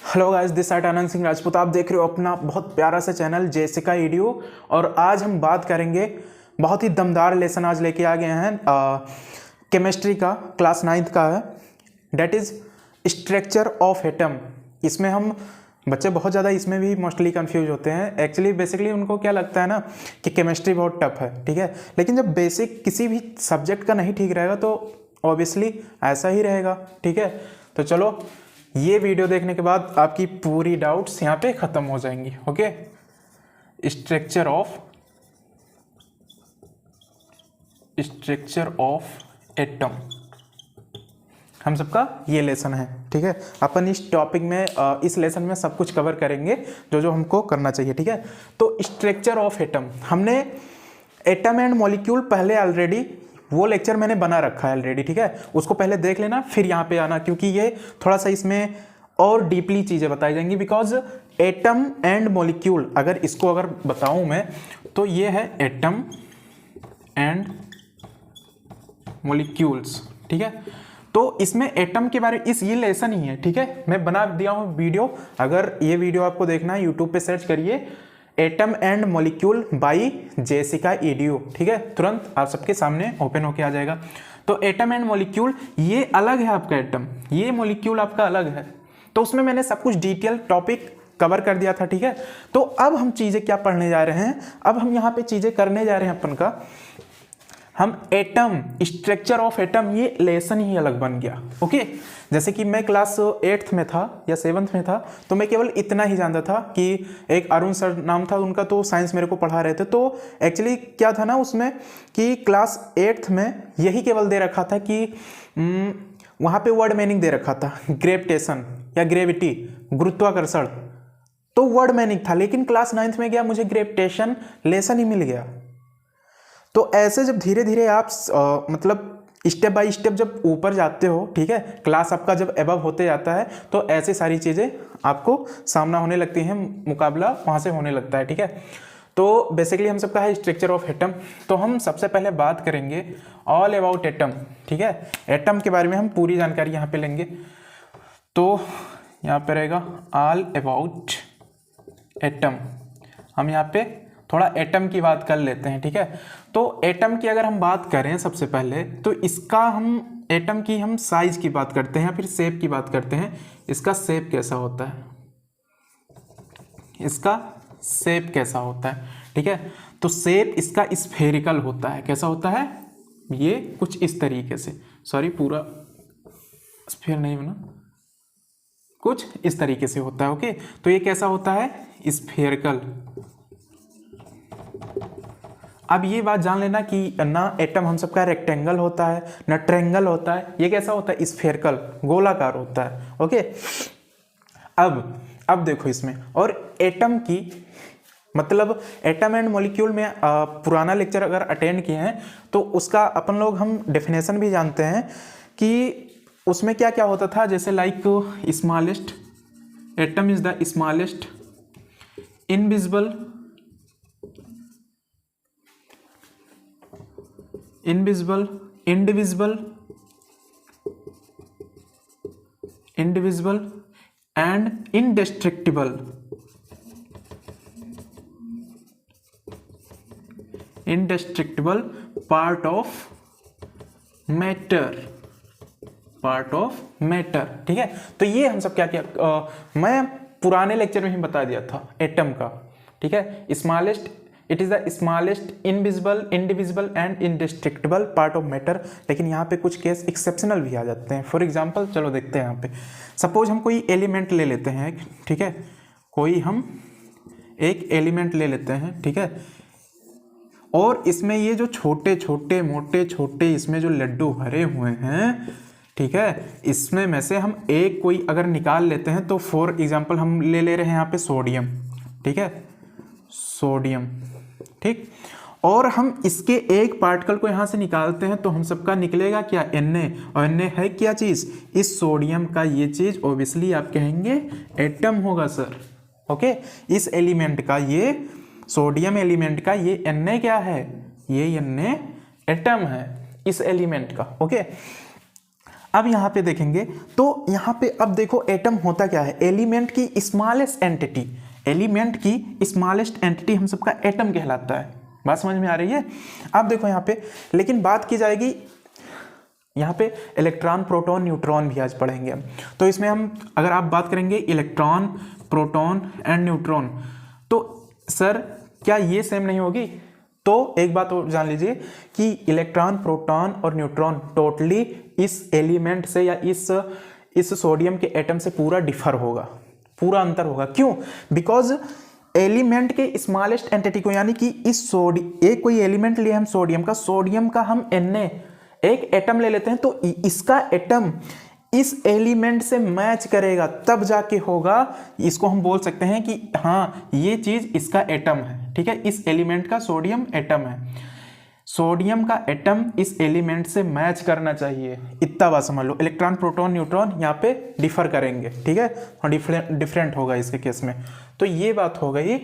Hello guys, this side Anand Singh Rajput. आप देख रहे हो अपना बहुत प्यारा सा चैनल जेसिका ईडीयू। और आज हम बात करेंगे, बहुत ही दमदार लेसन आज लेके आ गए हैं। केमिस्ट्री का क्लास 9th का है, that is structure of atom. इसमें हम बच्चे बहुत ज़्यादा इसमें भी मोस्टली कंफ्यूज होते हैं। एक्चुअली बेसिकली उनको क्या लगता है ना कि केमिस्ट्री बहुत टफ है, ठीक है। लेकिन जब बेसिक किसी भी सब्जेक्ट का नहीं ठीक रहेगा तो ऑब्वियसली ऐसा ही रहेगा, ठीक है। तो चलो, ये वीडियो देखने के बाद आपकी पूरी डाउट्स यहाँ पे ख़त्म हो जाएंगी। ओके, स्ट्रक्चर ऑफ एटम हम सबका ये लेसन है, ठीक है। अपन इस टॉपिक में इस लेसन में सब कुछ कवर करेंगे जो जो हमको करना चाहिए, ठीक है। तो स्ट्रक्चर ऑफ एटम, हमने एटम एंड मॉलिक्यूल पहले ऑलरेडी वो लेक्चर मैंने बना रखा है ऑलरेडी, ठीक है। उसको पहले देख लेना, फिर यहाँ पे आना, क्योंकि ये थोड़ा सा इसमें और डीपली चीज़ें बताई जाएंगी। बिकॉज एटम एंड मॉलिक्यूल अगर बताऊँ मैं तो ये है एटम एंड मॉलिक्यूल्स, ठीक है। तो इसमें एटम के बारे ये लेसन ही है, ठीक है। मैं बना दिया हूँ वीडियो, अगर ये वीडियो आपको देखना है यूट्यूब पे सर्च करिए atom and molecule by Jessica EDU, ठीक है। तुरंत आप सबके सामने ओपन होके आ जाएगा। तो एटम एंड मॉलिक्यूल ये अलग है आपका एटम, ये मॉलिक्यूल आपका अलग है। तो उसमें मैंने सब कुछ डिटेल टॉपिक कवर कर दिया था, ठीक है। तो अब हम चीज़ें क्या पढ़ने जा रहे हैं, अब हम यहाँ पे चीज़ें करने जा रहे हैं अपन का, हम एटम स्ट्रक्चर ऑफ एटम, ये लेसन ही अलग बन गया। ओके, जैसे कि मैं क्लास 8th में था या 7th में था तो मैं केवल इतना ही जानता था कि एक अरुण सर नाम था उनका, तो साइंस मेरे को पढ़ा रहे थे। तो एक्चुअली क्या था ना उसमें कि क्लास 8th में यही केवल दे रखा था कि वहाँ पे वर्ड मीनिंग दे रखा था, ग्रेविटेशन या ग्रेविटी, गुरुत्वाकर्षण, तो वर्ड मीनिंग था। लेकिन क्लास 9th में गया, मुझे ग्रेविटेशन लेसन ही मिल गया। तो ऐसे जब धीरे धीरे आप मतलब स्टेप बाय स्टेप जब ऊपर जाते हो, ठीक है, क्लास आपका जब एबव होते जाता है तो ऐसी सारी चीज़ें आपको सामना होने लगती हैं, मुकाबला वहाँ से होने लगता है, ठीक है। तो बेसिकली हम सबका है स्ट्रक्चर ऑफ एटम। तो हम सबसे पहले बात करेंगे ऑल अबाउट एटम, ठीक है। एटम के बारे में हम पूरी जानकारी यहाँ पे लेंगे। तो यहाँ पे रहेगा ऑल अबाउट एटम। हम यहाँ पे थोड़ा एटम की बात कर लेते हैं, ठीक है। तो एटम की अगर हम बात करें सबसे पहले तो इसका हम एटम की हम साइज की बात करते हैं, फिर शेप की बात करते हैं। इसका शेप कैसा होता है, इसका शेप कैसा होता है, ठीक है। तो शेप इसका स्फेरिकल होता है। कैसा होता है, ये कुछ इस तरीके से, सॉरी पूरा स्फेयर नहीं बना, कुछ इस तरीके से होता है। ओके, तो ये कैसा होता है, स्फेरिकल। अब ये बात जान लेना कि ना एटम हम सबका रेक्टेंगल होता है ना ट्रायंगल होता है, ये कैसा होता है, स्फेरिकल, गोलाकार होता है। ओके, अब देखो इसमें, और एटम की मतलब एटम एंड मॉलिक्यूल में पुराना लेक्चर अगर अटेंड किए हैं तो उसका अपन लोग हम डेफिनेशन भी जानते हैं कि उसमें क्या क्या होता था। जैसे like smallest, atom is the smallest invisible indivisible and indestructible part of matter, ठीक है। तो ये हम सब क्या क्या मैं पुराने लेक्चर में ही बता दिया था एटम का, ठीक है। Smallest, it is the smallest invisible, indivisible and indestructible part of matter. लेकिन यहाँ पे कुछ केस एक्सेप्शनल भी आ जाते हैं। फॉर एग्जांपल चलो देखते हैं यहाँ पे, सपोज हम कोई एलिमेंट ले लेते हैं, ठीक है, कोई हम एक एलिमेंट ले लेते हैं, ठीक है, और इसमें ये जो छोटे छोटे मोटे छोटे इसमें जो लड्डू भरे हुए हैं, ठीक है, इसमें में से हम एक कोई अगर निकाल लेते हैं तो फॉर एग्जाम्पल हम ले रहे हैं यहाँ पे सोडियम, ठीक है, सोडियम, ठीक। और हम इसके एक पार्टिकल को यहाँ से निकालते हैं तो हम सबका निकलेगा क्या, Na। और Na है क्या चीज़, इस सोडियम का ये चीज़ ऑब्वियसली आप कहेंगे एटम होगा सर। ओके, इस एलिमेंट का, ये सोडियम एलिमेंट का ये Na क्या है, ये Na एटम है इस एलिमेंट का। ओके, अब यहाँ पे देखेंगे तो यहाँ पे अब देखो एटम होता क्या है, एलिमेंट की स्मॉलेस्ट एंटिटी, एलिमेंट की स्मॉलेस्ट एंटिटी हम सबका एटम कहलाता है। बात समझ में आ रही है? अब देखो यहाँ पे, लेकिन बात की जाएगी यहाँ पे इलेक्ट्रॉन प्रोटॉन न्यूट्रॉन भी आज पढ़ेंगे हम। तो इसमें हम अगर आप बात करेंगे इलेक्ट्रॉन प्रोटॉन एंड न्यूट्रॉन, तो सर क्या ये सेम नहीं होगी? तो एक बात और जान लीजिए कि इलेक्ट्रॉन प्रोटॉन और न्यूट्रॉन टोटली इस एलिमेंट से या इस सोडियम के एटम से पूरा डिफर होगा, पूरा अंतर होगा। क्यों? बिकॉज एलिमेंट के स्मॉलेस्ट एंटिटी को, यानी कि इस एक कोई एलिमेंट लिए हम सोडियम का हम Na एक एटम ले लेते हैं, तो इसका एटम इस एलिमेंट से मैच करेगा तब जाके होगा, इसको हम बोल सकते हैं कि हाँ ये चीज इसका एटम है। ठीक है, इस एलिमेंट का सोडियम एटम है, सोडियम का एटम इस एलिमेंट से मैच करना चाहिए, इतना बात समझ लो। इलेक्ट्रॉन प्रोटॉन न्यूट्रॉन यहाँ पे डिफर करेंगे, ठीक है, और डिफरेंट होगा इसके केस में। तो ये बात हो गई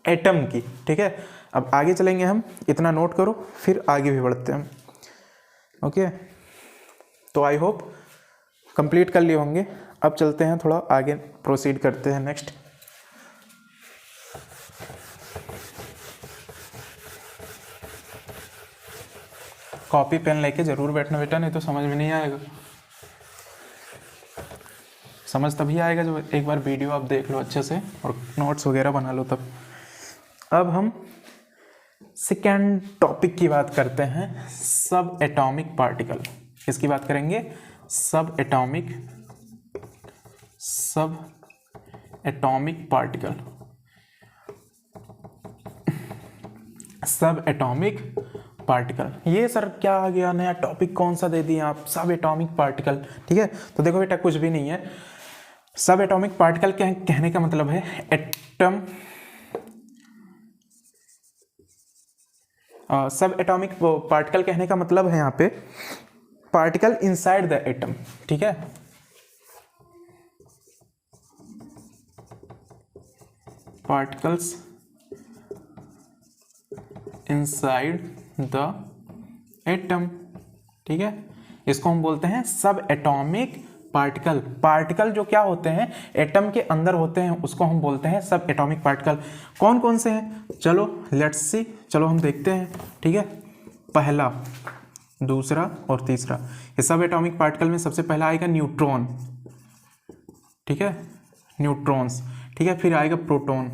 एटम की। ठीक है, अब आगे चलेंगे हम, इतना नोट करो फिर आगे भी बढ़ते हैं। ओके, तो आई होप कंप्लीट कर लिए होंगे। अब चलते हैं थोड़ा आगे, प्रोसीड करते हैं नेक्स्ट। कॉपी पेन लेके जरूर बैठना बेटा, नहीं तो समझ में नहीं आएगा। समझ तभी आएगा जब एक बार वीडियो आप देख लो अच्छे से और नोट्स वगैरह बना लो तब। अब हम सेकेंड टॉपिक की बात करते हैं, सब एटॉमिक पार्टिकल। किसकी बात करेंगे? सब एटॉमिक पार्टिकल। सब एटॉमिक पार्टिकल, ये सर क्या आ गया नया टॉपिक, कौन सा दे दिए आप, सब एटॉमिक पार्टिकल। ठीक है, तो देखो बेटा कुछ भी नहीं है। सब एटॉमिक पार्टिकल कहने का मतलब है एटम, सब एटॉमिक पार्टिकल कहने का मतलब है यहाँ पे पार्टिकल इनसाइड द एटम। ठीक है, पार्टिकल्स इनसाइड द एटम। ठीक है, इसको हम बोलते हैं सब एटॉमिक पार्टिकल। पार्टिकल जो क्या होते हैं, एटम के अंदर होते हैं, उसको हम बोलते हैं सब एटॉमिक पार्टिकल। कौन कौन से हैं? चलो लेट्स सी, चलो हम देखते हैं। ठीक है, पहला, दूसरा और तीसरा। ये सब एटॉमिक पार्टिकल में सबसे पहला आएगा न्यूट्रॉन। ठीक है, न्यूट्रॉन्स। ठीक है, फिर आएगा प्रोटॉन,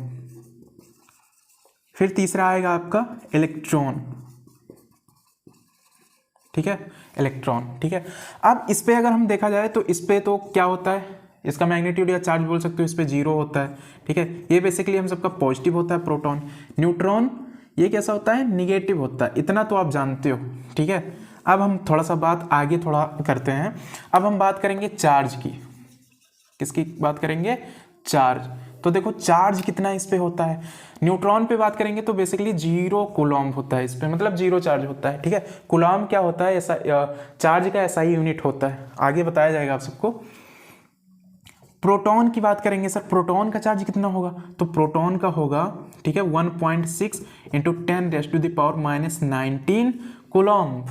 फिर तीसरा आएगा आपका इलेक्ट्रॉन। ठीक है, इलेक्ट्रॉन। ठीक है, अब इस पे अगर हम देखा जाए तो इस पे तो क्या होता है, इसका मैग्नीट्यूड या चार्ज बोल सकते हो, इस पे 0 होता है। ठीक है, ये बेसिकली हम सबका पॉजिटिव होता है प्रोटॉन। न्यूट्रॉन ये कैसा होता है, निगेटिव होता है, इतना तो आप जानते हो। ठीक है, अब हम थोड़ा सा बात आगे थोड़ा करते हैं। अब हम बात करेंगे चार्ज की। किसकी बात करेंगे? चार्ज। तो देखो चार्ज कितना इस पे होता है। न्यूट्रॉन पे बात करेंगे तो बेसिकली 0 कूलॉम्ब होता है इस पे, मतलब 0 चार्ज होता है। ठीक है, कूलॉम्ब क्या होता है? ऐसा चार्ज का ऐसा ही यूनिट होता है, आगे बताया जाएगा आप सबको। प्रोटॉन की बात करेंगे, सर प्रोटॉन का चार्ज कितना होगा? तो प्रोटॉन का होगा, ठीक है, 1.6 इंटू 10⁻⁻⁹ कूलॉम्ब।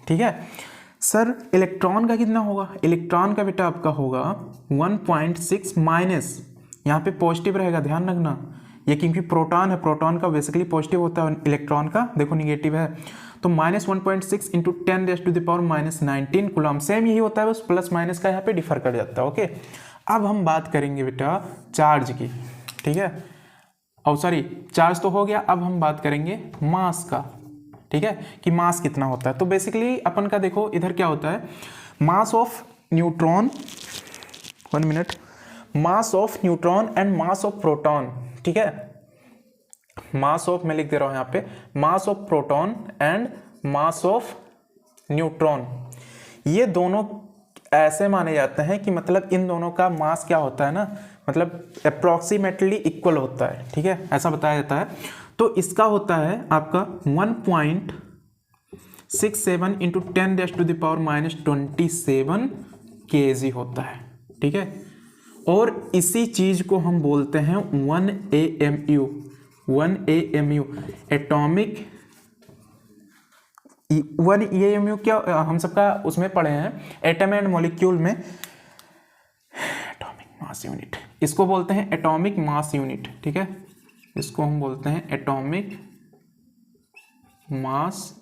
ठीक है सर, इलेक्ट्रॉन का कितना होगा? इलेक्ट्रॉन का बेटा आपका होगा 1.6 माइनस, यहाँ पे पॉजिटिव रहेगा, ध्यान रखना, ये क्योंकि प्रोटॉन है, प्रोटॉन का बेसिकली पॉजिटिव होता है, इलेक्ट्रॉन का देखो निगेटिव है, तो -1.6 इंटू 10⁻⁻⁹ कूलॉम्ब। सेम यही होता है, बस प्लस माइनस का यहाँ पे डिफर कर जाता है। ओके, अब हम बात करेंगे बेटा चार्ज की। ठीक है, और सॉरी चार्ज तो हो गया, अब हम बात करेंगे मास का। ठीक है, कि मास कितना होता है। तो बेसिकली अपन का देखो इधर क्या होता है, mass of neutron, 1 minute, mass of neutron and mass of proton. ठीक है, मास ऑफ, मैं लिख दे रहा हूं यहाँ पे, mass of proton and mass of neutron, ये दोनों ऐसे माने जाते हैं कि मतलब इन दोनों का मास क्या होता है ना, मतलब अप्रॉक्सीमेटली इक्वल होता है। ठीक है, ऐसा बताया जाता है। तो इसका होता है आपका 1.67 इंटू 10⁻⁻27 kg होता है। ठीक है, और इसी चीज को हम बोलते हैं 1 AMU, 1 AMU atomic one EAMU क्या हम सबका उसमें पढ़े हैं एटम एंड मॉलिक्यूल में, एटॉमिक मास यूनिट, इसको बोलते हैं एटॉमिक मास यूनिट, ठीक है, इसको हम बोलते हैं एटॉमिक मास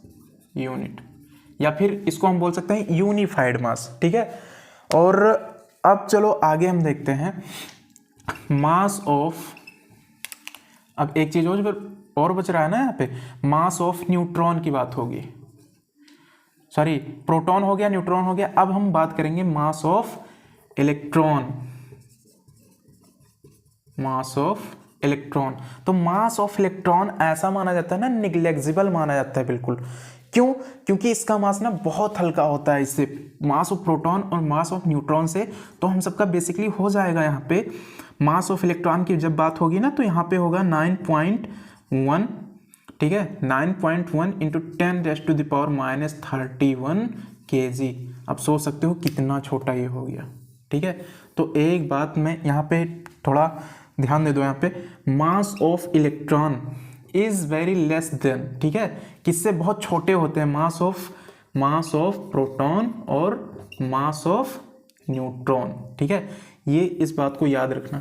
यूनिट, या फिर इसको हम बोल सकते हैं यूनिफाइड मास, ठीक है। और अब चलो आगे हम देखते हैं मास ऑफ, अब एक चीज और बच रहा है ना यहाँ पे, मास ऑफ न्यूट्रॉन की बात होगी, सॉरी प्रोटॉन हो गया, न्यूट्रॉन हो गया, अब हम बात करेंगे mass of electron, mass of electron. तो मास ऑफ इलेक्ट्रॉन ऐसा माना जाता है ना, निग्लेक्जिबल माना जाता है बिल्कुल, क्यों? क्योंकि इसका मास ना बहुत हल्का होता है इससे, मास ऑफ प्रोटॉन और मास ऑफ न्यूट्रॉन से। तो हम सबका बेसिकली हो जाएगा यहाँ पे मास ऑफ इलेक्ट्रॉन की जब बात होगी ना, तो यहाँ पे होगा 9.1, ठीक है, 9.1 इंटू 10⁻⁻31 kg। अब सोच सकते हो कितना छोटा ये हो गया, ठीक है। तो एक बात मैं यहाँ पे थोड़ा ध्यान दे दो, यहाँ पे mass of electron is very less than, ठीक है, किससे बहुत छोटे होते हैं, मास ऑफ प्रोटॉन और मास ऑफ न्यूट्रॉन, ठीक है। ये इस बात को याद रखना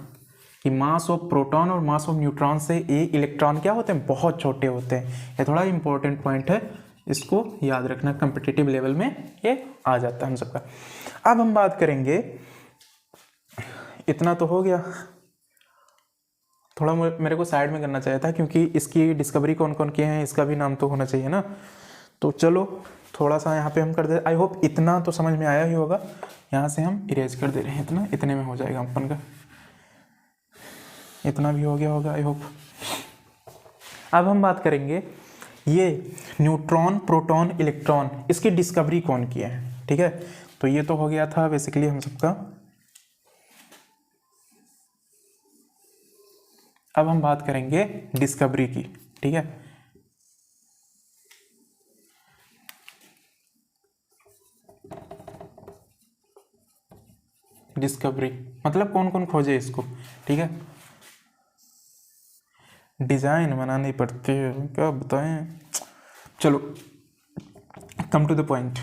कि मास ऑफ प्रोटॉन और मास ऑफ न्यूट्रॉन से ये इलेक्ट्रॉन क्या होते हैं, बहुत छोटे होते हैं। ये थोड़ा इंपॉर्टेंट पॉइंट है, इसको याद रखना, कॉम्पिटिटिव लेवल में ये आ जाता है हम सबका। अब हम बात करेंगे, इतना तो हो गया, थोड़ा मेरे को साइड में करना चाहिए था क्योंकि इसकी डिस्कवरी कौन कौन किए हैं इसका भी नाम तो होना चाहिए ना। तो चलो थोड़ा सा यहाँ पे हम कर दे, आई होप इतना तो समझ में आया ही होगा। यहाँ से हम इरेज कर दे रहे हैं, इतना, इतने में हो जाएगा अपन का, इतना भी हो गया होगा आई होप। अब हम बात करेंगे ये न्यूट्रॉन, प्रोटॉन, इलेक्ट्रॉन, इसकी डिस्कवरी कौन किया है, ठीक है। तो ये तो हो गया था बेसिकली हम सबका। अब हम बात करेंगे डिस्कवरी की, ठीक है। डिस्कवरी मतलब कौन कौन खोजे इसको, ठीक है। डिजाइन बनानी पड़ती है, क्या बताएं। चलो come to the point,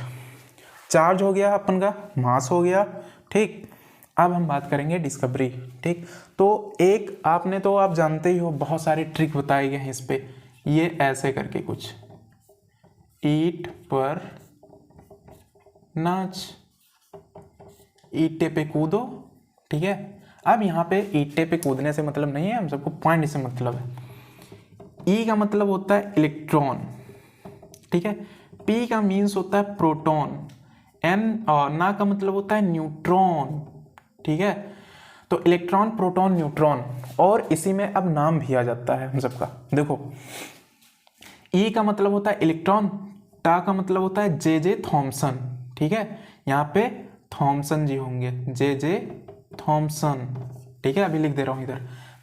charge हो गया अपन का, मास हो गया, ठीक। अब हम बात करेंगे डिस्कवरी, ठीक। तो एक आपने तो आप जानते ही हो, बहुत सारे ट्रिक बताए गए हैं इस पे, ये ऐसे करके कुछ, ईंट पर नाच, ईंटे पे कूदो, ठीक है। अब यहाँ पे ईंटे पे कूदने से मतलब नहीं है, हम सबको पॉइंट से मतलब है। ई का मतलब होता है इलेक्ट्रॉन, ठीक है। पी का मीन्स होता है प्रोटॉन, एन और ना का मतलब होता है न्यूट्रॉन, ठीक है। तो इलेक्ट्रॉन, प्रोटॉन, न्यूट्रॉन, और इसी में अब नाम भी आ जाता है हम सबका। देखो ई का मतलब होता है इलेक्ट्रॉन, टा का मतलब होता है जे थॉमसन, ठीक है। यहाँ पे थॉमसन जी होंगे, जे थॉमसन, ठीक है। अभी लिख दे रहा हूँ इधर।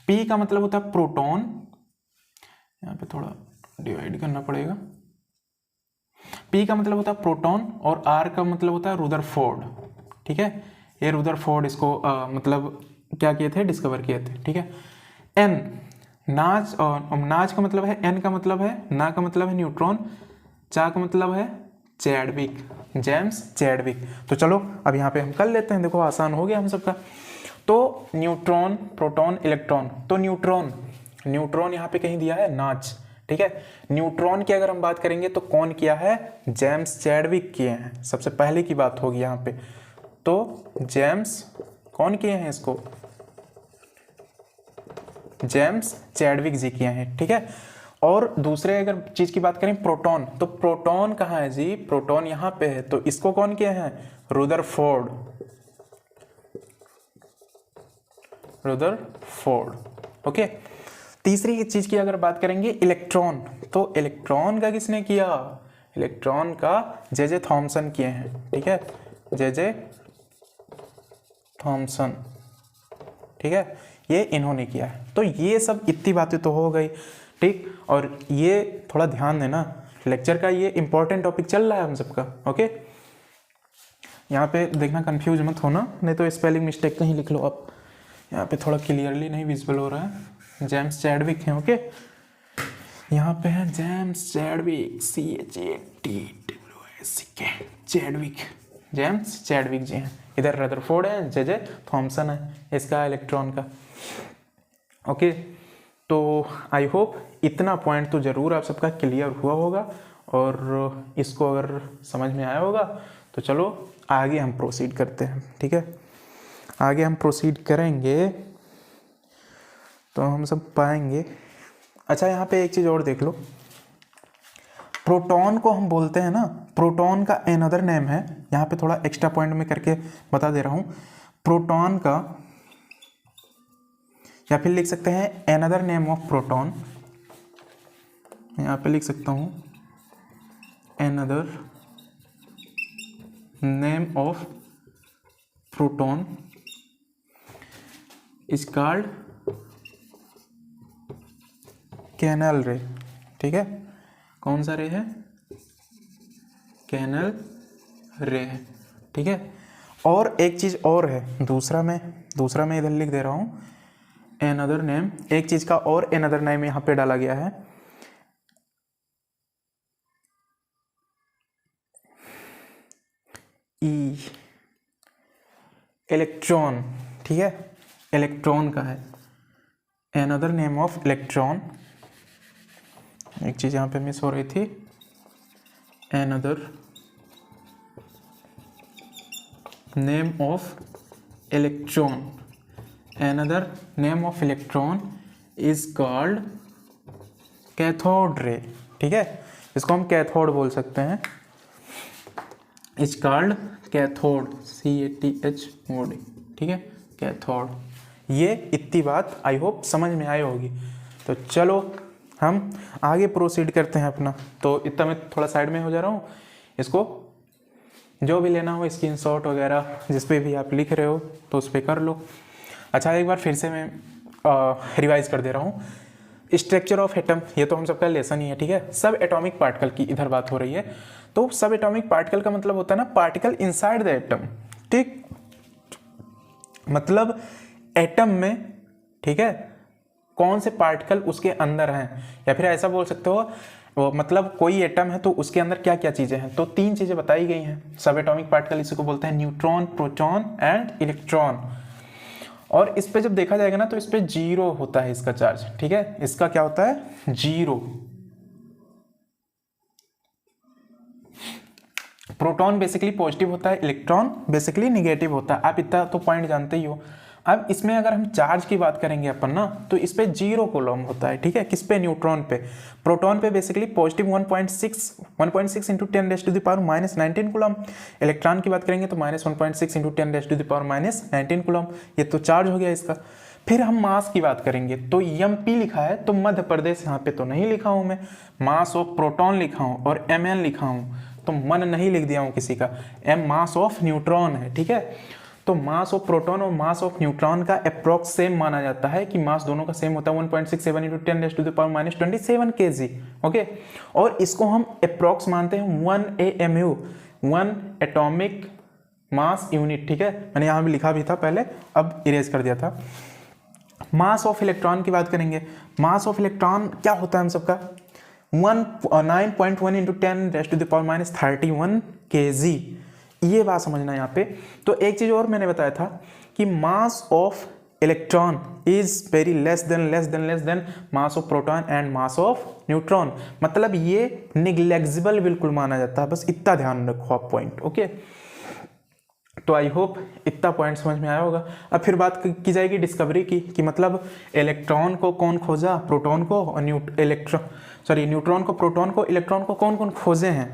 पी का मतलब होता है प्रोटॉन, यहाँ पे थोड़ा डिवाइड करना पड़ेगा। पी का मतलब होता है प्रोटॉन और आर का मतलब होता है रुदरफोर्ड, ठीक है। ये रुदरफोर्ड इसको मतलब क्या किए थे, डिस्कवर किए थे, ठीक है। एन नाच, और नाच का मतलब है, एन का मतलब है, ना का मतलब है न्यूट्रॉन, चा का मतलब है चैडविक, जेम्स चैडविक। तो चलो अब यहाँ पे हम कर लेते हैं, देखो आसान हो गया हम सबका। तो न्यूट्रॉन, प्रोटॉन, इलेक्ट्रॉन, तो न्यूट्रॉन यहाँ पे कहीं दिया है नाच, ठीक है। न्यूट्रॉन की अगर हम बात करेंगे तो कौन किया है, जेम्स चैडविक किए हैं, सबसे पहले की बात होगी यहाँ पे। तो जेम्स कौन किए हैं इसको, जेम्स चैडविक जी किए हैं, ठीक है। और दूसरे अगर चीज की बात करें प्रोटॉन, तो प्रोटॉन कहाँ है जी, प्रोटॉन यहाँ पे है, तो इसको कौन किए हैं, रुदरफोर्ड, ओके। तीसरी चीज की अगर बात करेंगे इलेक्ट्रॉन, तो इलेक्ट्रॉन का किसने किया, इलेक्ट्रॉन का जे थॉमसन किए हैं, ठीक है, जे थॉमसन, ठीक है, ये इन्होंने किया है। तो ये सब इतनी बातें तो हो गई, ठीक। और ये थोड़ा ध्यान देना, लेक्चर का ये इंपॉर्टेंट टॉपिक चल रहा है हम सबका, ओके। यहाँ पे देखना कंफ्यूज मत होना, नहीं तो स्पेलिंग मिस्टेक कहीं लिख लो आप, यहाँ पे थोड़ा क्लियरली नहीं विजिबल हो रहा है। जेम्स चैडविक हैं, ओके, यहाँ पे है James Chadwick, CHAD, Chadwick, James Chadwick ji हैं, इधर रदरफोर्ड है, जे थॉमसन है इसका इलेक्ट्रॉन का। ओके, तो आई होप इतना पॉइंट तो ज़रूर आप सबका क्लियर हुआ होगा और इसको अगर समझ में आया होगा तो चलो आगे हम प्रोसीड करते हैं। ठीक है, आगे हम प्रोसीड करेंगे तो हम सब पाएंगे। अच्छा, यहाँ पे एक चीज़ और देख लो, प्रोटॉन को हम बोलते हैं ना, प्रोटॉन का अनदर नेम है, यहाँ पे थोड़ा एक्स्ट्रा पॉइंट में करके बता दे रहा हूँ। प्रोटॉन का, या फिर लिख सकते हैं अनदर नेम ऑफ प्रोटॉन, यहाँ पे लिख सकता हूँ another name of proton is called canal ray. ठीक है, कौन सा रे है? कैनल रे है। ठीक है, और एक चीज़ और है, दूसरा मैं इधर लिख दे रहा हूँ अनदर नेम, एक चीज़ का और अनदर नेम यहाँ पे डाला गया है, ई इलेक्ट्रॉन। ठीक है, इलेक्ट्रॉन का है अनदर नेम ऑफ इलेक्ट्रॉन, एक चीज़ यहाँ पे मिस हो रही थी, another name of electron, another name of electron is called cathode ray. ठीक है, इसको हम कैथोड बोल सकते हैं, इज कॉल्ड कैथोड, CATHOD। ठीक है, कैथोड। ये इतनी बात आई होप समझ में आई होगी। तो चलो हम आगे प्रोसीड करते हैं अपना। तो इतना मैं थोड़ा साइड में हो जा रहा हूँ, इसको जो भी लेना हो स्क्रीनशॉट वगैरह जिस पे भी आप लिख रहे हो तो उस पर कर लो। अच्छा, एक बार फिर से मैं रिवाइज कर दे रहा हूँ। स्ट्रक्चर ऑफ एटम, ये तो हम सबका लेसन ही है। ठीक है, सब एटॉमिक पार्टिकल की इधर बात हो रही है। तो सब एटॉमिक पार्टिकल का मतलब होता है ना पार्टिकल इनसाइड द एटम। ठीक, मतलब एटम में, ठीक है, कौन से पार्टिकल उसके अंदर हैं, या फिर ऐसा बोल सकते हो वो, मतलब कोई एटम है तो उसके अंदर क्या क्या चीज़ें हैं। तो 3 चीज़ें बताई गई हैं। सब एटॉमिक पार्टिकल इसी को बोलते हैं न्यूट्रॉन, प्रोटॉन एंड इलेक्ट्रॉन। और इस पे जब देखा जाएगा ना तो इस पे 0 होता है इसका चार्ज। ठीक है, इसका क्या होता है? 0। प्रोटॉन बेसिकली पॉजिटिव होता है, इलेक्ट्रॉन बेसिकली निगेटिव होता है। आप इतना तो पॉइंट जानते ही हो। अब इसमें अगर हम चार्ज की बात करेंगे अपन ना, तो इस पे 0 कूलम होता है। ठीक है, किस पे? न्यूट्रॉन पे। प्रोटॉन पे basically positive 1.6 into 10⁻⁻19 coulomb. Electron की बात करेंगे तो -1.6 इंटू 10⁻⁻19 कूलम। ये तो चार्ज हो गया इसका। फिर हम मास की बात करेंगे तो MP लिखा है, तो मध्य प्रदेश यहाँ पे तो नहीं लिखा हूँ मैं। मास ऑफ प्रोटॉन लिखा हूँ और MN लिखा हूँ, तो मन नहीं लिख दिया हूँ किसी का। M मास ऑफ न्यूट्रॉन है। ठीक है, तो मास ऑफ प्रोटॉन और मास ऑफ न्यूट्रॉन का अप्रॉक्स सेम माना जाता है, कि मास दोनों का सेम होता है 1.67 इंटू 10⁻⁻27 kg। ओके, और इसको हम अप्रॉक्स मानते हैं 1 AMU, 1 एटॉमिक मास यूनिट। ठीक है, मैंने यहाँ भी लिखा भी था पहले, अब इरेज कर दिया था। मास ऑफ इलेक्ट्रॉन की बात करेंगे। मास ऑफ इलेक्ट्रॉन क्या होता है हम सबका? 9.1 इंटू 10⁻31 kg। ये बात समझना यहाँ पे। तो एक चीज़ और मैंने बताया था कि mass of electron is very less then mass of proton and mass of neutron. मतलब ये निग्लेक्जिबल बिल्कुल माना जाता है। बस इतना ध्यान रखो आप पॉइंट। ओके, तो आई होप इतना पॉइंट समझ में आया होगा। अब फिर बात की जाएगी डिस्कवरी की, कि मतलब इलेक्ट्रॉन को कौन खोजा, प्रोटॉन को, और न्यूट्रॉन को, प्रोटॉन को, इलेक्ट्रॉन को कौन कौन खोजे हैं।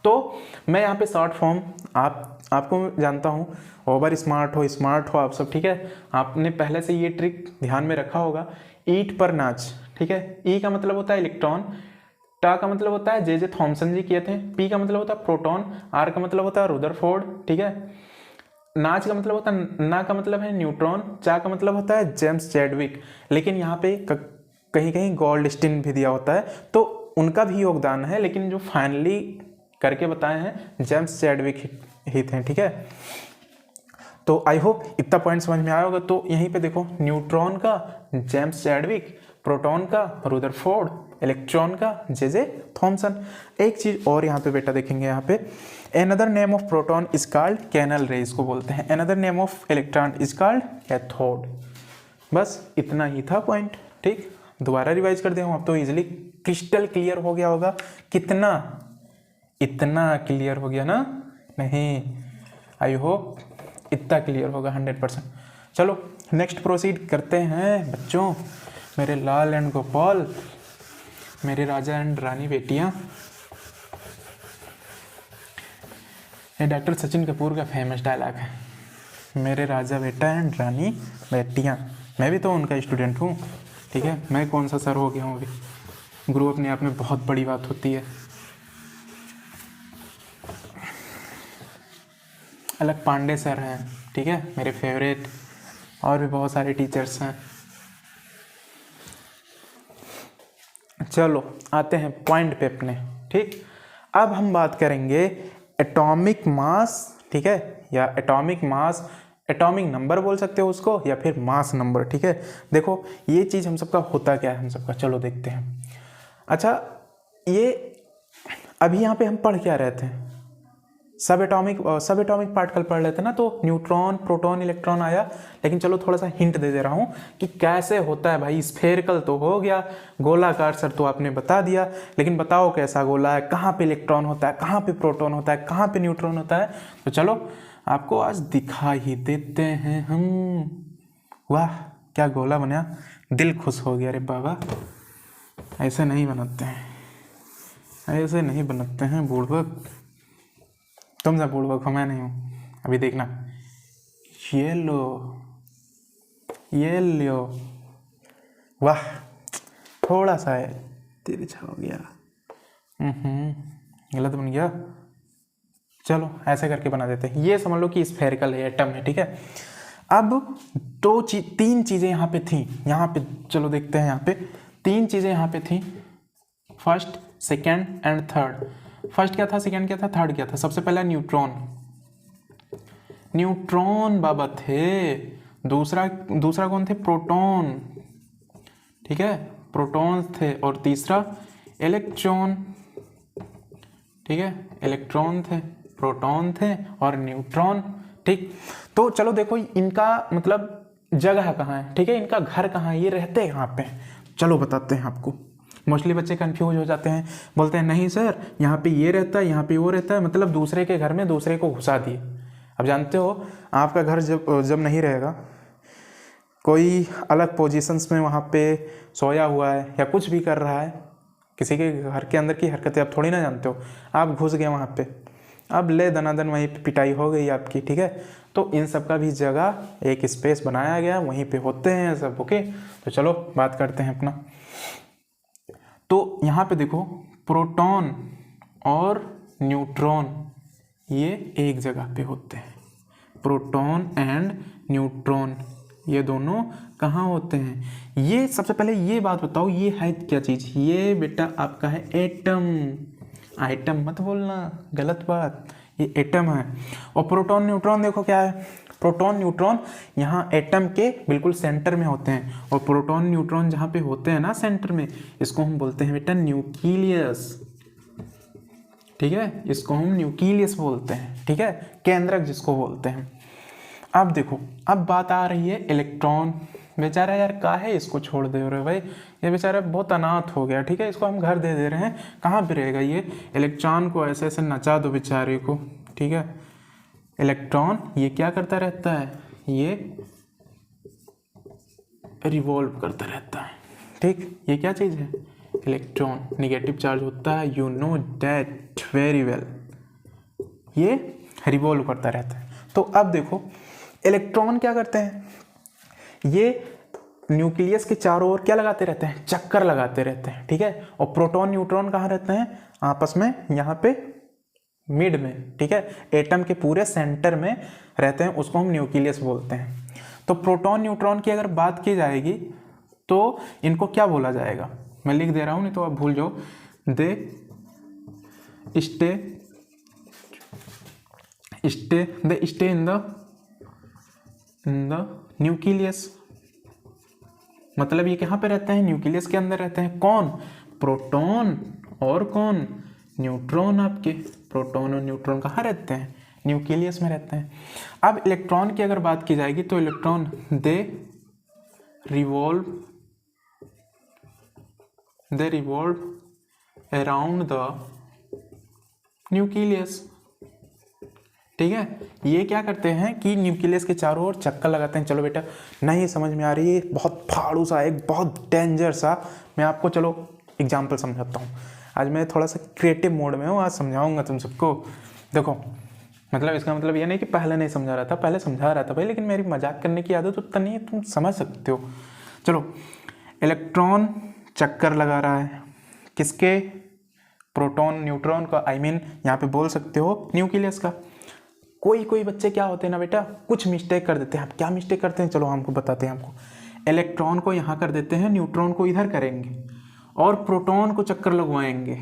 तो मैं यहाँ पे शॉर्ट फॉर्म आपको जानता हूँ, ओवर स्मार्ट हो आप सब। ठीक है, आपने पहले से ये ट्रिक ध्यान में रखा होगा, ईंट पर नाच। ठीक है, ई का मतलब होता है इलेक्ट्रॉन, टा का मतलब होता है जे थॉमसन जी किए थे, पी का मतलब होता है प्रोटॉन, आर का मतलब होता है रुदरफोर्ड। ठीक है, नाच का मतलब होता है, ना का मतलब है न्यूट्रॉन, चा का मतलब होता है जेम्स चैडविक। लेकिन यहाँ पे कहीं कहीं गोल्डस्टीन भी दिया होता है, तो उनका भी योगदान है, लेकिन जो फाइनली करके बताए हैं जेम्स चैडविक ही थे। ठीक है, तो आई होप इतना पॉइंट समझ में आया होगा। तो यहीं पे देखो, न्यूट्रॉन का जेम्स चैडविक, प्रोटॉन का रुदरफोर्ड इलेक्ट्रॉन का जे थॉमसन। एक चीज और यहाँ पे बेटा देखेंगे, यहाँ पे another name of proton is called canal ray, इसको बोलते हैं। Another name of electron is called cathode. बस इतना ही था पॉइंट, ठीक। दोबारा रिवाइज कर दें, अब तो इजीली क्रिस्टल क्लियर हो गया होगा। कितना, इतना क्लियर हो गया ना? नहीं, आई होप इतना क्लियर होगा 100%। चलो नेक्स्ट प्रोसीड करते हैं बच्चों, मेरे लाल एंड गोपाल, मेरे राजा एंड रानी बेटियां। ये डॉक्टर सचिन कपूर का फेमस डायलॉग है, मेरे राजा बेटा एंड रानी बेटियां। मैं भी तो उनका स्टूडेंट हूँ, ठीक है। मैं कौन सा सर हो गया हूँ अभी, गुरु अपने आप में बहुत बड़ी बात होती है। अलग पांडे सर हैं, ठीक है, मेरे फेवरेट, और भी बहुत सारे टीचर्स हैं। चलो आते हैं पॉइंट पे अपने, ठीक। अब हम बात करेंगे एटॉमिक मास, ठीक है, या एटॉमिक मास, एटॉमिक नंबर बोल सकते हो उसको, या फिर मास नंबर, ठीक है। देखो ये चीज़ हम सबका होता क्या है, हम सबका, चलो देखते हैं। अच्छा, ये अभी यहाँ पे हम पढ़ क्या रहे थे, सब एटॉमिक पार्टिकल पढ़ रहे थे ना, तो न्यूट्रॉन, प्रोटॉन, इलेक्ट्रॉन आया। लेकिन चलो थोड़ा सा हिंट दे रहा हूँ कि कैसे होता है भाई। स्फेरिकल तो हो गया, गोलाकार सर तो आपने बता दिया, लेकिन बताओ कैसा गोला है, कहाँ पे इलेक्ट्रॉन होता है, कहाँ पे प्रोटॉन होता है, कहाँ पे न्यूट्रॉन होता है। तो चलो आपको आज दिखा ही देते हैं हम। वाह क्या गोला बना, दिल खुश हो गया रे बाबा। ऐसे नहीं बनाते हैं, ऐसे नहीं बनाते हैं बुड़बक, तुम सब बुड़बक हो, मैं नहीं हूँ। अभी देखना, ये लो, ये लो, वाह थोड़ा सा है तिरछा हो गया, गलत बन गया। चलो ऐसे करके बना देते हैं। ये समझ लो कि स्फेरिकल है, एटम है, ठीक है। अब तीन चीज़ें यहाँ पे थी, यहाँ पे चलो देखते हैं। यहाँ पे तीन चीज़ें यहाँ पे थी, first, second and third. First क्या था, सेकेंड क्या था, थर्ड क्या था। सबसे पहला न्यूट्रॉन, न्यूट्रॉन बाबा थे। दूसरा कौन थे, प्रोटॉन, ठीक है, प्रोटॉन थे। और तीसरा इलेक्ट्रॉन, ठीक है, इलेक्ट्रॉन थे, प्रोटॉन थे और न्यूट्रॉन, ठीक। तो चलो देखो इनका मतलब जगह कहाँ है, ठीक है, इनका घर कहाँ है, ये रहते हैं कहाँ पे, चलो बताते हैं आपको। मोस्टली बच्चे कंफ्यूज हो जाते हैं, बोलते हैं नहीं सर यहाँ पे ये रहता है, यहाँ पे वो रहता है, मतलब दूसरे के घर में दूसरे को घुसा दिए। अब जानते हो आपका घर जब नहीं रहेगा, कोई अलग पोजीशंस में वहाँ पे सोया हुआ है या कुछ भी कर रहा है, किसी के घर के अंदर की हरकतें आप थोड़ी ना जानते हो, आप घुस गए वहाँ पे, अब ले दनादन वहीं पे पिटाई हो गई आपकी, ठीक है। तो इन सब का भी जगह एक स्पेस बनाया गया, वहीं पे होते हैं सब, ओके। तो चलो बात करते हैं अपना। तो यहाँ पे देखो प्रोटॉन और न्यूट्रॉन ये एक जगह पे होते हैं, प्रोटॉन एंड न्यूट्रॉन ये दोनों कहाँ होते हैं। ये सबसे पहले ये बात बताओ, ये है क्या चीज़, ये बेटा आपका है एटम। आइटम मत बोलना, गलत बात, ये एटम है। और प्रोटॉन न्यूट्रॉन देखो क्या है, प्रोटॉन न्यूट्रॉन यहाँ एटम के बिल्कुल सेंटर में होते हैं, और प्रोटॉन न्यूट्रॉन जहाँ पे होते हैं ना सेंटर में, इसको हम बोलते हैं बेटा न्यूक्लियस, ठीक है, इसको हम न्यूक्लियस बोलते हैं, ठीक है, केंद्रक जिसको बोलते हैं। अब देखो, अब बात आ रही है इलेक्ट्रॉन। बेचारा यार काहे इसको छोड़ दे रहे हो भाई, ये बेचारा बहुत अनाथ हो गया, ठीक है, इसको हम घर दे दे रहे हैं, कहाँ पे रहेगा ये। इलेक्ट्रॉन को ऐसे ऐसे नचा दो बेचारे को, ठीक है। इलेक्ट्रॉन ये क्या करता रहता है, ये रिवॉल्व करता रहता है, ठीक। ये क्या चीज़ है, इलेक्ट्रॉन निगेटिव चार्ज होता है, you know that very well, ये रिवॉल्व करता रहता है। तो अब देखो इलेक्ट्रॉन क्या करते हैं, ये न्यूक्लियस के चारों ओर क्या लगाते रहते हैं, चक्कर लगाते रहते हैं, ठीक है। और प्रोटॉन न्यूट्रॉन कहाँ रहते हैं, आपस में यहाँ पे मिड में, ठीक है, एटम के पूरे सेंटर में रहते हैं, उसको हम न्यूक्लियस बोलते हैं। तो प्रोटॉन न्यूट्रॉन की अगर बात की जाएगी तो इनको क्या बोला जाएगा, मैं लिख दे रहा हूँ नहीं तो आप भूल जाओ। They stay in the nucleus, मतलब ये कहाँ पे रहते हैं, न्यूक्लियस के अंदर रहते हैं। कौन, प्रोटॉन और कौन, न्यूट्रॉन। आपके प्रोटॉन और न्यूट्रॉन कहाँ रहते हैं, न्यूक्लियस में रहते हैं। अब इलेक्ट्रॉन की अगर बात की जाएगी तो electron they revolve around the nucleus. ठीक है, ये क्या करते हैं कि न्यूक्लियस के चारों ओर चक्कर लगाते हैं। चलो बेटा नहीं समझ में आ रही है, बहुत फाड़ू सा, एक बहुत डेंजर सा, मैं आपको चलो एग्जाम्पल समझाता हूँ। आज मैं थोड़ा सा क्रिएटिव मोड में हूँ, आज समझाऊंगा तुम सबको। देखो मतलब इसका मतलब ये नहीं कि पहले नहीं समझा रहा था, पहले समझा रहा था भाई, लेकिन मेरी मजाक करने की आदत उतना नहीं है, तुम समझ सकते हो। चलो, इलेक्ट्रॉन चक्कर लगा रहा है किसके, प्रोटॉन न्यूट्रॉन का, आई मीन यहाँ पे बोल सकते हो न्यूक्लियस का। कोई बच्चे क्या होते हैं ना बेटा, कुछ मिस्टेक कर देते हैं। आप क्या मिस्टेक करते हैं, चलो हमको बताते हैं। हमको इलेक्ट्रॉन को यहाँ कर देते हैं, न्यूट्रॉन को इधर करेंगे और प्रोटॉन को चक्कर लगवाएंगे।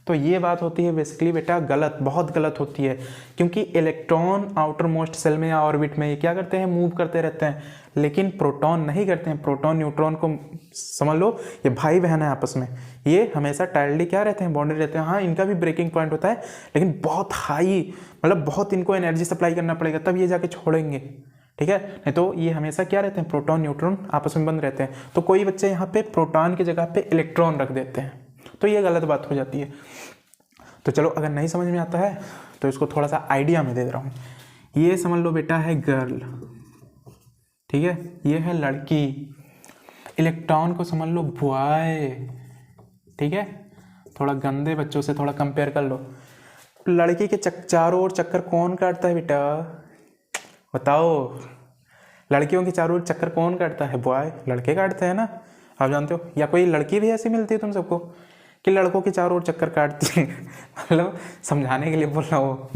तो ये बात होती है बेसिकली बेटा गलत, बहुत गलत होती है, क्योंकि इलेक्ट्रॉन आउटर मोस्ट सेल में या ऑर्बिट में ये क्या करते हैं, मूव करते रहते हैं, लेकिन प्रोटॉन नहीं करते हैं। प्रोटॉन न्यूट्रॉन को समझ लो ये भाई बहन है आपस में, ये हमेशा टाइटली क्या रहते हैं, बॉन्डेड रहते हैं। हाँ, इनका भी ब्रेकिंग पॉइंट होता है, लेकिन बहुत हाई, मतलब बहुत इनको एनर्जी सप्लाई करना पड़ेगा तब ये जाके छोड़ेंगे। ठीक है, नहीं तो ये हमेशा क्या रहते हैं, प्रोटॉन न्यूट्रॉन आपस में बंद रहते हैं। तो कोई बच्चे यहाँ पे प्रोटॉन की जगह पे इलेक्ट्रॉन रख देते हैं, तो ये गलत बात हो जाती है। तो चलो अगर नहीं समझ में आता है तो इसको थोड़ा सा आइडिया में दे रहा हूँ। ये समझ लो बेटा है गर्ल, ठीक है, ये है लड़की। इलेक्ट्रॉन को समझ लो बॉय, ठीक है, थोड़ा गंदे बच्चों से थोड़ा कंपेयर कर लो। लड़की के चारों ओर चक्कर कौन काटता है बेटा, बताओ, लड़कियों के चारों ओर चक्कर कौन काटता है, बॉय, लड़के काटते हैं ना, आप जानते हो। या कोई लड़की भी ऐसी मिलती है तुम सबको कि लड़कों के चारों ओर चक्कर काटती है मतलब समझाने के लिए बोल रहा हूँ,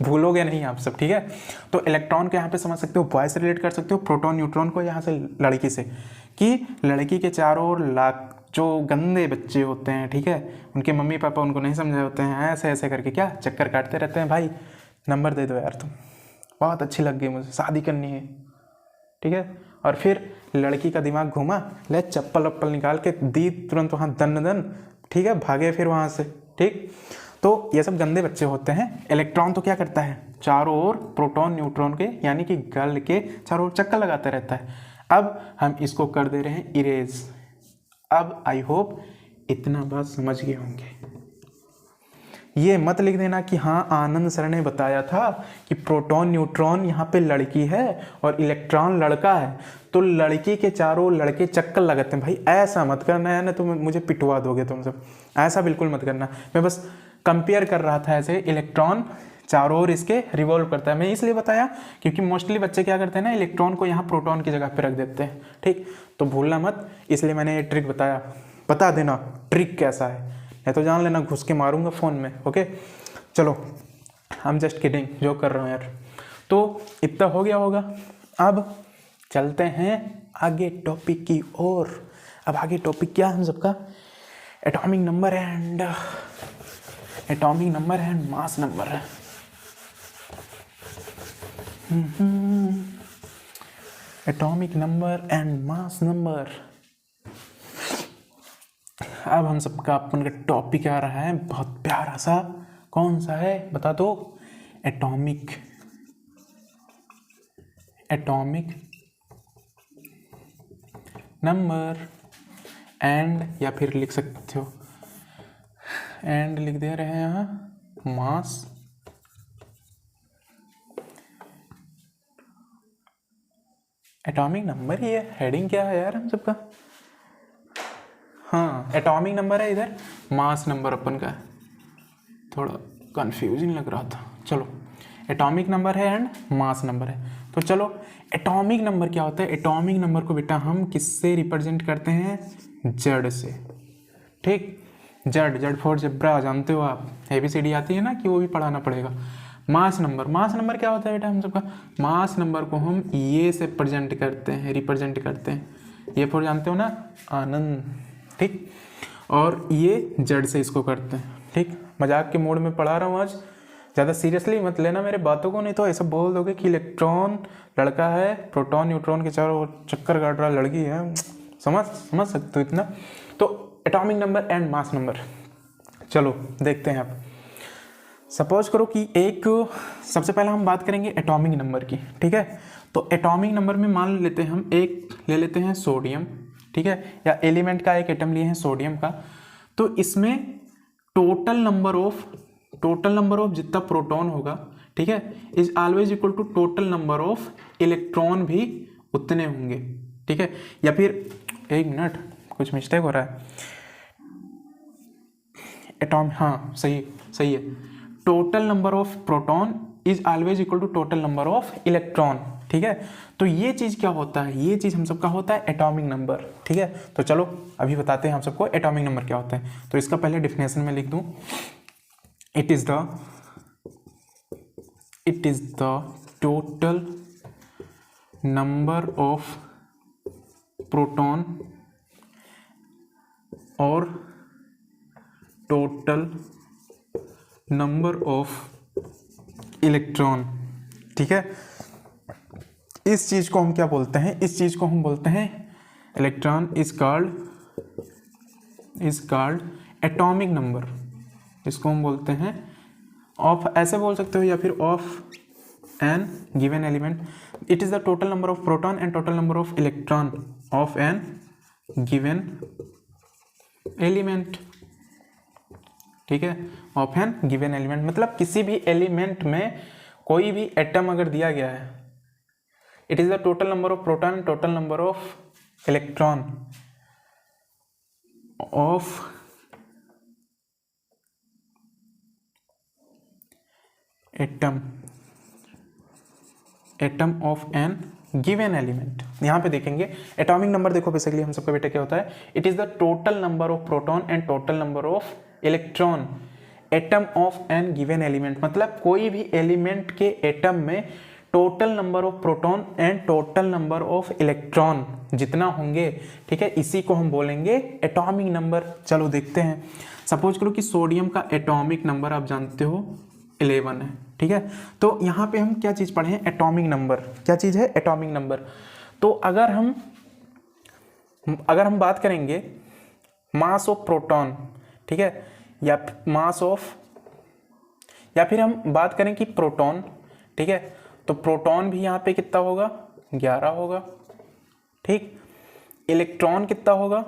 भूलोगे नहीं आप सब, ठीक है। तो इलेक्ट्रॉन को यहाँ पे समझ सकते हो बॉय से रिलेट कर सकते हो, प्रोटॉन न्यूट्रॉन को यहाँ से लड़की से, कि लड़की के चारों ओर जो गंदे बच्चे होते हैं, ठीक है, उनके मम्मी पापा उनको नहीं समझे होते हैं, ऐसे ऐसे करके क्या चक्कर काटते रहते हैं। भाई नंबर दे दो यार, तुम बहुत अच्छी लग गई, मुझे शादी करनी है, ठीक है। और फिर लड़की का दिमाग घूमा, ले चप्पल वप्पल निकाल के दी तुरंत वहाँ दन, ठीक है, भागे फिर वहाँ से, ठीक। तो ये सब गंदे बच्चे होते हैं। इलेक्ट्रॉन तो क्या करता है, चारों ओर प्रोटॉन न्यूट्रॉन के यानी कि गर्ल के चारों ओर चक्कर लगाता रहता है। अब हम इसको कर दे रहे हैं इरेज। अब आई होप इतना बात समझ गए होंगे। ये मत लिख देना कि हाँ आनंद सर ने बताया था कि प्रोटॉन न्यूट्रॉन यहाँ पे लड़की है और इलेक्ट्रॉन लड़का है, तो लड़की के चारों लड़के चक्कर लगाते हैं। भाई ऐसा मत करना है ना, तो मुझे पिटवा दोगे तुम सब, ऐसा बिल्कुल मत करना। मैं बस कंपेयर कर रहा था, ऐसे इलेक्ट्रॉन चारों ओर इसके रिवॉल्व करता है। मैं इसलिए बताया क्योंकि मोस्टली बच्चे क्या करते हैं ना, इलेक्ट्रॉन को यहाँ प्रोटॉन की जगह पे रख देते हैं, ठीक। तो भूलना मत, इसलिए मैंने ये ट्रिक बताया। बता देना ट्रिक कैसा है, नहीं तो जान लेना घुस के मारूंगा फ़ोन में, ओके। चलो आई एम जस्ट किडिंग, जो कर रहा हूँ यार। तो इतना हो गया होगा, अब चलते हैं आगे टॉपिक की ओर। अब आगे टॉपिक क्या है हम सबका, atomic number and mass number है। Atomic number and mass number. अब हम सबका अपन का टॉपिक आ रहा है बहुत प्यारा सा, कौन सा है बता दो, एटॉमिक नंबर एंड, या फिर लिख सकते हो एंड लिख दे रहे हैं यहाँ, मास एटॉमिक नंबर ही है। हेडिंग क्या है यार हम सबका, हाँ एटॉमिक नंबर है, इधर मास नंबर अपन का है, थोड़ा कंफ्यूजिंग लग रहा था। चलो एटॉमिक नंबर है एंड मास नंबर है। तो चलो एटॉमिक नंबर क्या होता है, एटॉमिक नंबर को बेटा हम किससे रिप्रेजेंट करते हैं, जेड से, ठीक। जेड फॉर जेब्रा, जानते हो आप, ABCD आती है ना, कि वो भी पढ़ाना पड़ेगा। मास नंबर क्या होता है बेटा हम सबका, मास नंबर को हम ये से रिप्रेजेंट करते हैं, ये फॉर जानते हो ना, आनंद, ठीक। और ये जेड से इसको करते हैं, ठीक। मजाक के मोड में पढ़ा रहा हूँ आज, ज़्यादा सीरियसली मत लेना मेरे बातों को, नहीं तो ऐसा बोल दोगे कि इलेक्ट्रॉन लड़का है, प्रोटॉन न्यूट्रॉन के चारों चक्कर काट रहा लड़की है। समझ सकते हो इतना। तो atomic number and mass number, चलो देखते हैं अब। सपोज करो कि एक, सबसे पहले हम बात करेंगे एटॉमिक नंबर की, ठीक है। तो एटॉमिक नंबर में मान लेते हैं हम एक ले लेते हैं सोडियम, ठीक है, या एलिमेंट का एक एटम लिए हैं सोडियम का। तो इसमें टोटल नंबर ऑफ जितना प्रोटॉन होगा, ठीक है, is always equal to total number of electron भी उतने होंगे, ठीक है। या फिर एक मिनट, कुछ मिस्टेक हो रहा है, एटॉम, हाँ सही है, total number of proton is always equal to total number of electron, ठीक है। तो ये चीज क्या होता है, ये चीज हम सबका होता है एटॉमिक नंबर, ठीक है। तो चलो अभी बताते हैं हम सबको एटॉमिक नंबर क्या होता है। तो इसका पहले डिफिनेशन में लिख दूं, it is the total number of proton और टोटल नंबर ऑफ इलेक्ट्रॉन, ठीक है। इस चीज को हम क्या बोलते हैं, इस चीज को हम बोलते हैं electron is called atomic number. इसको हम बोलते हैं ऑफ, ऐसे बोल सकते हो, या फिर of an given element. It is the total number of proton and total number of electron of an given element, ठीक है, ऑफ एन गिवन एलिमेंट। मतलब किसी भी एलिमेंट में कोई भी एटम अगर दिया गया है, it is the total number of proton, total number of electron of atom of an given element. यहां पे देखेंगे एटॉमिक नंबर, देखो बेसिकली हम सबका बेटा क्या होता है, it is the total number of proton and total number of electron atom of an given element. मतलब कोई भी एलिमेंट के एटम में total number of proton and total number of electron जितना होंगे, ठीक है, इसी को हम बोलेंगे एटॉमिक नंबर। चलो देखते हैं। सपोज करो कि सोडियम का एटॉमिक नंबर आप जानते हो 11 है, ठीक है। तो यहाँ पे हम क्या चीज पढ़े हैं, एटॉमिक नंबर। क्या चीज है, एटॉमिक नंबर। तो अगर हम बात करेंगे मास ऑफ प्रोटॉन, ठीक है, या मास ऑफ, या फिर हम बात करें कि प्रोटॉन, ठीक है, तो प्रोटॉन भी यहाँ पे कितना होगा, 11 होगा, ठीक। इलेक्ट्रॉन कितना होगा,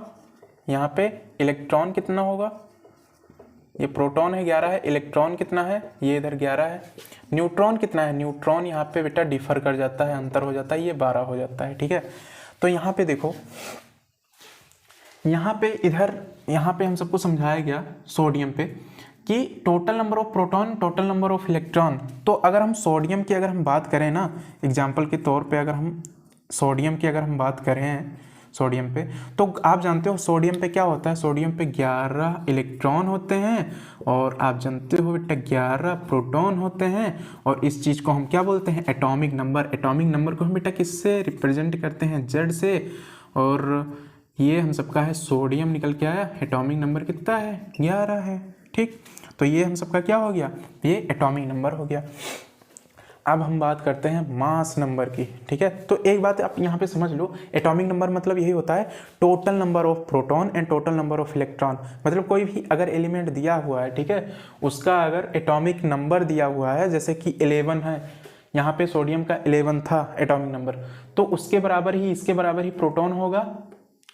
यहाँ पे इलेक्ट्रॉन कितना होगा, ये प्रोटॉन है 11 है, इलेक्ट्रॉन कितना है, ये इधर 11 है। न्यूट्रॉन कितना है, न्यूट्रॉन यहाँ पे बेटा डिफर कर जाता है, अंतर हो जाता है, ये 12 हो जाता है, ठीक है। तो यहाँ पे देखो, यहाँ पे हम सबको समझाया गया सोडियम पे कि total number of proton, total number of electron. तो अगर हम सोडियम की अगर हम बात करें ना, एग्जाम्पल के तौर पे अगर हम सोडियम की अगर हम बात करें सोडियम पे, तो आप जानते हो सोडियम पे क्या होता है, सोडियम पे 11 इलेक्ट्रॉन होते हैं और आप जानते हो बेटा 11 प्रोटॉन होते हैं। और इस चीज़ को हम क्या बोलते हैं, एटॉमिक नंबर। एटॉमिक नंबर को हम बेटा किससे रिप्रेजेंट करते हैं, जेड से। और ये हम सबका है सोडियम निकल के आया, एटॉमिक नंबर कितना है, 11 है, ठीक। तो ये हम सबका क्या हो गया, ये एटॉमिक नंबर हो गया। अब हम बात करते हैं मास नंबर की, ठीक है। तो एक बात आप यहाँ पे समझ लो, एटॉमिक नंबर मतलब यही होता है total number of proton and total number of electron. मतलब कोई भी अगर एलिमेंट दिया हुआ है, ठीक है, उसका अगर एटॉमिक नंबर दिया हुआ है, जैसे कि 11 है, यहाँ पे सोडियम का 11 था एटॉमिक नंबर, तो उसके बराबर ही, इसके बराबर ही प्रोटॉन होगा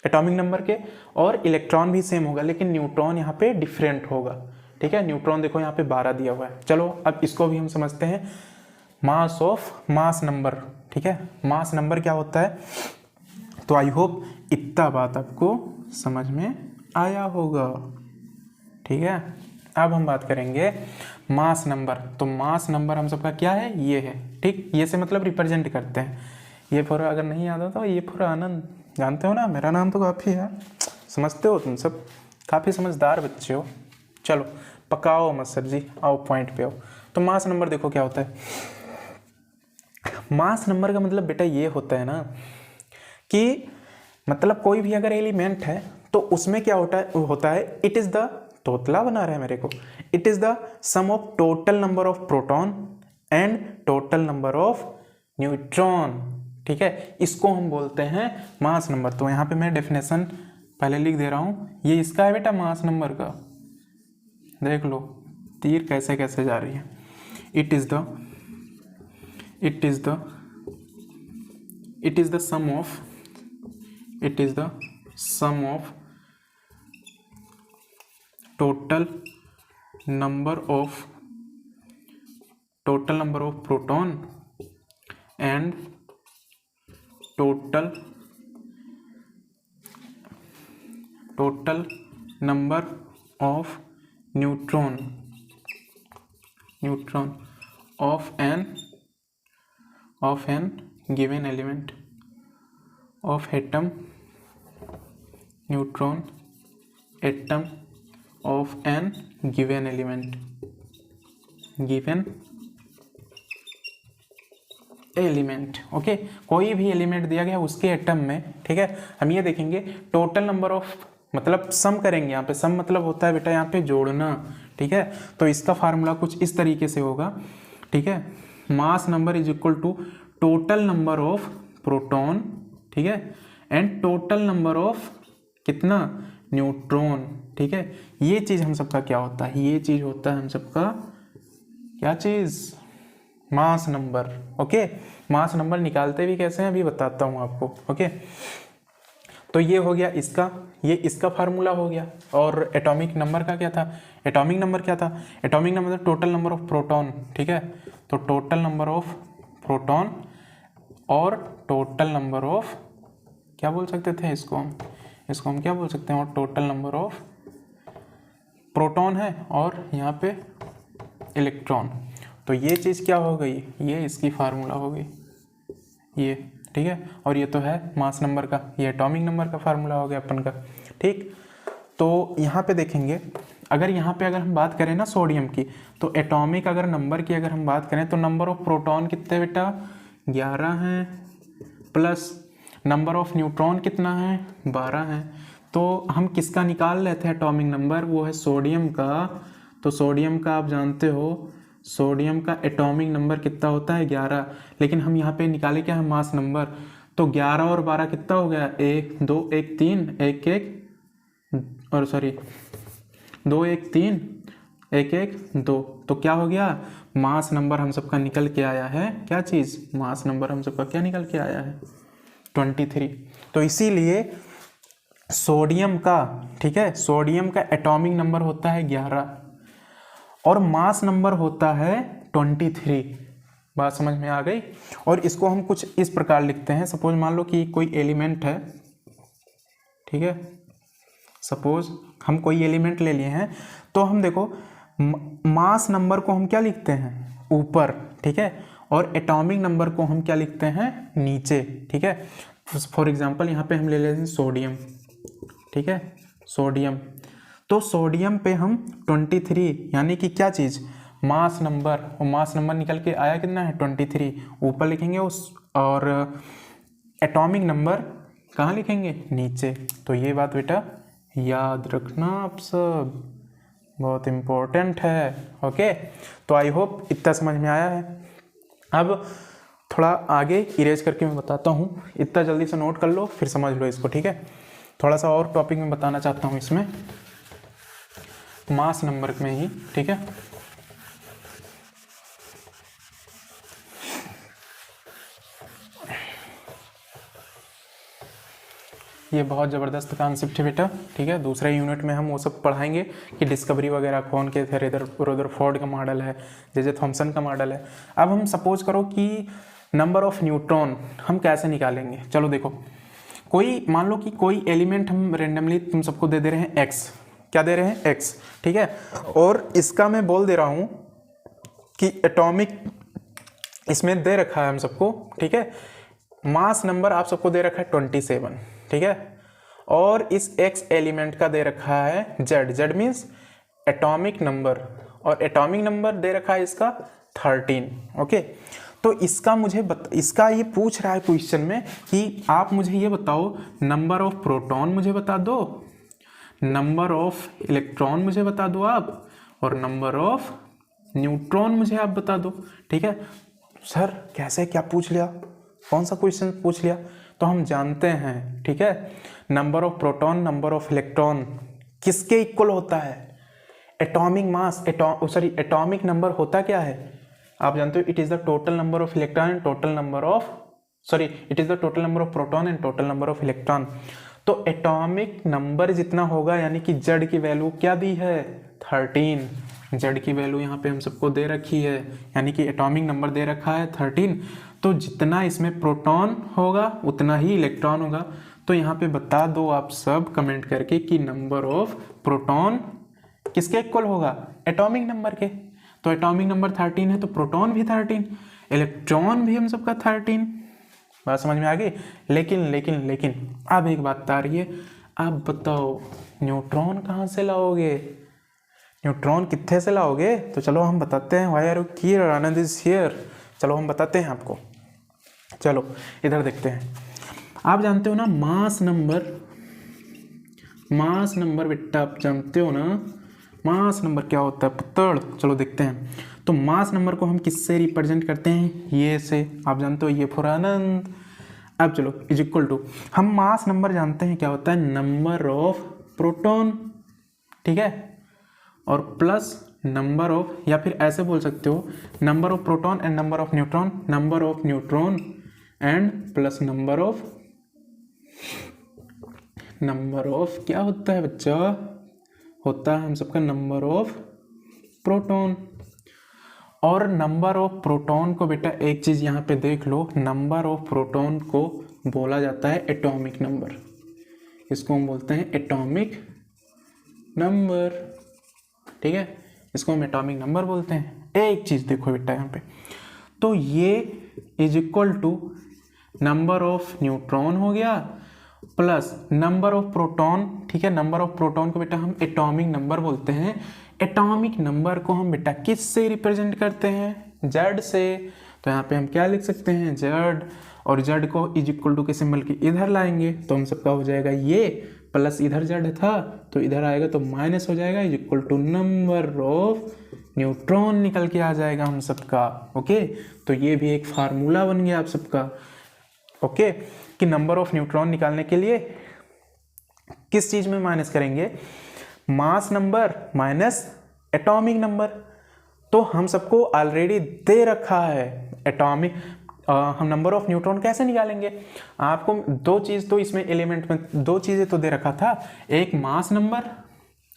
एटॉमिक नंबर के, और इलेक्ट्रॉन भी सेम होगा, लेकिन न्यूट्रॉन यहाँ पे डिफरेंट होगा, ठीक है। न्यूट्रॉन देखो यहाँ पे 12 दिया हुआ है। चलो अब इसको भी हम समझते हैं, मास ऑफ मास नंबर, ठीक है। मास नंबर क्या होता है, तो आई होप इतना बात आपको समझ में आया होगा, ठीक है। अब हम बात करेंगे मास नंबर। तो मास नंबर हम सबका क्या है, ये है, ठीक। ये से मतलब रिप्रेजेंट करते हैं। ये पूरा अगर नहीं याद आता तो ये पूरा आनंद, जानते हो ना, मेरा नाम तो काफ़ी है, समझते हो तुम सब, काफ़ी समझदार बच्चे हो। चलो पकाओ मत सर जी, आओ पॉइंट पे आओ। तो मास नंबर देखो क्या होता है। मास नंबर का मतलब बेटा ये होता है ना कि मतलब कोई भी अगर एलिमेंट है तो उसमें क्या होता है इट इज द, तोतला बना रहा है मेरे को, it is the sum of total number of proton and total number of neutron, ठीक है। इसको हम बोलते हैं मास नंबर। तो यहाँ पे मैं डेफिनेशन पहले लिख दे रहा हूँ, ये इसका है बेटा मास नंबर का, देख लो तीर कैसे कैसे जा रही है। It is the sum of total number of proton and total number of neutron of an given element of atom neutron atom of an given element okay. कोई भी एलिमेंट दिया गया उसके एटम में, ठीक है, हम ये देखेंगे टोटल नंबर ऑफ, मतलब सम करेंगे। यहाँ पे सम मतलब होता है बेटा यहाँ पे जोड़ना, ठीक है। तो इसका फार्मूला कुछ इस तरीके से होगा, ठीक है। Mass number is equal to total number of proton, ठीक है, एंड टोटल नंबर ऑफ कितना न्यूट्रॉन, ठीक है। ये चीज़ हम सबका क्या होता है, ये चीज़ होता है हम सबका क्या चीज़, mass number, okay. Mass number निकालते भी कैसे हैं अभी बताता हूँ आपको, ओके। तो ये हो गया इसका, ये इसका फार्मूला हो गया। और एटॉमिक नंबर का क्या था, एटॉमिक नंबर क्या था, atomic number total number of proton, ठीक है। तो टोटल नंबर ऑफ प्रोटॉन और टोटल नंबर ऑफ, क्या बोल सकते थे इसको हम क्या बोल सकते हैं, और टोटल नंबर ऑफ प्रोटॉन है और यहाँ पे इलेक्ट्रॉन। तो ये चीज़ क्या हो गई, ये इसकी फार्मूला हो गई ये, ठीक है। और ये तो है मास नंबर का, ये एटॉमिक नंबर का फार्मूला हो गया अपन का, ठीक। तो यहाँ पे देखेंगे, अगर यहाँ पे अगर हम बात करें ना सोडियम की, तो एटॉमिक अगर नंबर की अगर हम बात करें तो नंबर ऑफ प्रोटॉन कितने बेटा 11 हैं, प्लस नंबर ऑफ न्यूट्रॉन कितना है 12 है। तो हम किसका निकाल लेते हैं एटॉमिक नंबर, वो है सोडियम का। तो सोडियम का आप जानते हो, सोडियम का एटॉमिक नंबर कितना होता है 11, लेकिन हम यहाँ पे निकाले क्या है मास नंबर। तो 11 और 12 कितना हो गया 1 2 1 3 1 1 और सॉरी 2 1 3 1 1 2। तो क्या हो गया, मास नंबर हम सबका निकल के आया है क्या चीज़, मास नंबर हम सबका क्या निकल के आया है 23। तो इसीलिए सोडियम का, ठीक है, सोडियम का एटॉमिक नंबर होता है 11 और मास नंबर होता है 23। बात समझ में आ गई। और इसको हम कुछ इस प्रकार लिखते हैं, सपोज मान लो कि कोई एलिमेंट है, ठीक है, सपोज हम कोई एलिमेंट ले लिए हैं, तो हम देखो मास नंबर को हम क्या लिखते हैं ऊपर, ठीक है, और एटॉमिक नंबर को हम क्या लिखते हैं नीचे, ठीक है। फॉर एग्जांपल यहाँ पे हम ले लेते हैं सोडियम, ठीक है, सोडियम। तो सोडियम पे हम 23 यानी कि क्या चीज़ मास नंबर, और मास नंबर निकल के आया कितना है 23 ऊपर लिखेंगे उस, और एटॉमिक नंबर कहाँ लिखेंगे नीचे। तो ये बात बेटा याद रखना आप सब, बहुत इम्पोर्टेंट है, ओके। तो आई होप इतना समझ में आया है। अब थोड़ा आगे इरेज करके मैं बताता हूँ, इतना जल्दी से नोट कर लो फिर समझ लो इसको, ठीक है। थोड़ा सा और टॉपिक में बताना चाहता हूँ इसमें, मास नंबर में ही, ठीक है। ये बहुत ज़बरदस्त कॉन्सेप्ट है बेटा, ठीक है। दूसरे यूनिट में हम वो सब पढ़ाएंगे कि डिस्कवरी वगैरह कौन के थे, रदरफोर्ड का मॉडल है, जे थॉमसन का मॉडल है। अब हम सपोज करो कि नंबर ऑफ न्यूट्रॉन हम कैसे निकालेंगे। चलो देखो, कोई मान लो कि कोई एलिमेंट हम रेंडमली तुम सबको दे रहे हैं एक्स, क्या दे रहे हैं एक्स, ठीक है। और इसका मैं बोल दे रहा हूँ कि एटॉमिक इसमें दे रखा है हम सबको, ठीक है। मास नंबर आप सबको दे रखा है 27, ठीक है। और इस एक्स एलिमेंट का दे रखा है Z, Z means atomic number, और एटॉमिक नंबर दे रखा है इसका 13, ओके। तो इसका मुझे इसका ये पूछ रहा है क्वेश्चन में कि आप मुझे ये बताओ नंबर ऑफ प्रोटॉन मुझे बता दो, नंबर ऑफ इलेक्ट्रॉन मुझे बता दो आप, और नंबर ऑफ न्यूट्रॉन मुझे आप बता दो, ठीक है। सर कैसे क्या पूछ लिया, कौन सा क्वेश्चन पूछ लिया। तो हम जानते हैं, ठीक है, number of proton number of electron किसके इक्वल होता है? एटॉमिक मास, एटॉमिक नंबर होता क्या है आप जानते हो? It is the total number of electron and total number of it is the total number of proton and total number of electron. तो एटॉमिक नंबर जितना होगा, यानी कि जेड की वैल्यू क्या दी है? 13। जेड की वैल्यू यहाँ पे हम सबको दे रखी है, यानी कि एटॉमिक नंबर दे रखा है 13। तो जितना इसमें प्रोटॉन होगा उतना ही इलेक्ट्रॉन होगा। तो यहाँ पे बता दो आप सब कमेंट करके कि नंबर ऑफ प्रोटॉन किसके इक्वल होगा? एटॉमिक नंबर के। तो एटॉमिक नंबर 13 है तो प्रोटॉन भी 13, इलेक्ट्रॉन भी हम सबका 13। बात समझ में आ गई? लेकिन अब एक बात आ रही है, आप बताओ न्यूट्रॉन कहाँ से लाओगे? न्यूट्रॉन कितने से लाओगे? तो चलो हम बताते हैं। Why are you here? Anand is here. चलो हम बताते हैं आपको। चलो इधर देखते हैं। आप जानते हो ना मास नंबर बेटा, आप जानते हो ना मास नंबर क्या होता है पुत्तड़? चलो देखते हैं। तो मास नंबर को हम किससे रिप्रेजेंट करते हैं? ये से। आप जानते हो ये फॉर आनंद। अब चलो इज इक्वल टू, हम मास नंबर जानते हैं क्या होता है? नंबर ऑफ प्रोटॉन, ठीक है, और प्लस नंबर ऑफ, या फिर ऐसे बोल सकते हो number of proton and number of neutron, number of neutron and plus number of क्या होता है बच्चा? होता है हम सबका नंबर ऑफ प्रोटॉन। और नंबर ऑफ प्रोटॉन को बेटा एक चीज यहाँ पे देख लो, नंबर ऑफ प्रोटॉन को बोला जाता है एटॉमिक नंबर। इसको हम बोलते हैं एटॉमिक नंबर, ठीक है, इसको हम एटॉमिक नंबर बोलते हैं। एक चीज देखो बेटा यहाँ पे, तो ये is equal to number of neutron हो गया प्लस नंबर ऑफ प्रोटॉन, ठीक है। नंबर ऑफ प्रोटॉन को बेटा हम एटॉमिक नंबर बोलते हैं। एटॉमिक नंबर को हम बेटा किस से रिप्रेजेंट करते हैं? जेड से। तो यहाँ पे हम क्या लिख सकते हैं? जेड, और जेड को इज इक्वल टू के सिंबल की इधर लाएंगे तो हम सबका हो जाएगा ये, प्लस इधर जेड था तो इधर आएगा तो माइनस हो जाएगा, is equal to number of neutron निकल के आ जाएगा हम सबका। ओके, तो ये भी एक फार्मूला बन गया आप सबका। ओके, कि नंबर ऑफ न्यूट्रॉन निकालने के लिए किस चीज में माइनस करेंगे? Mass number minus atomic number. तो हम सबको ऑलरेडी दे रखा है एटॉमिक, हम नंबर ऑफ न्यूट्रॉन कैसे निकालेंगे? आपको दो चीज तो इसमें एलिमेंट में दो चीजें तो दे रखा था, एक मास नंबर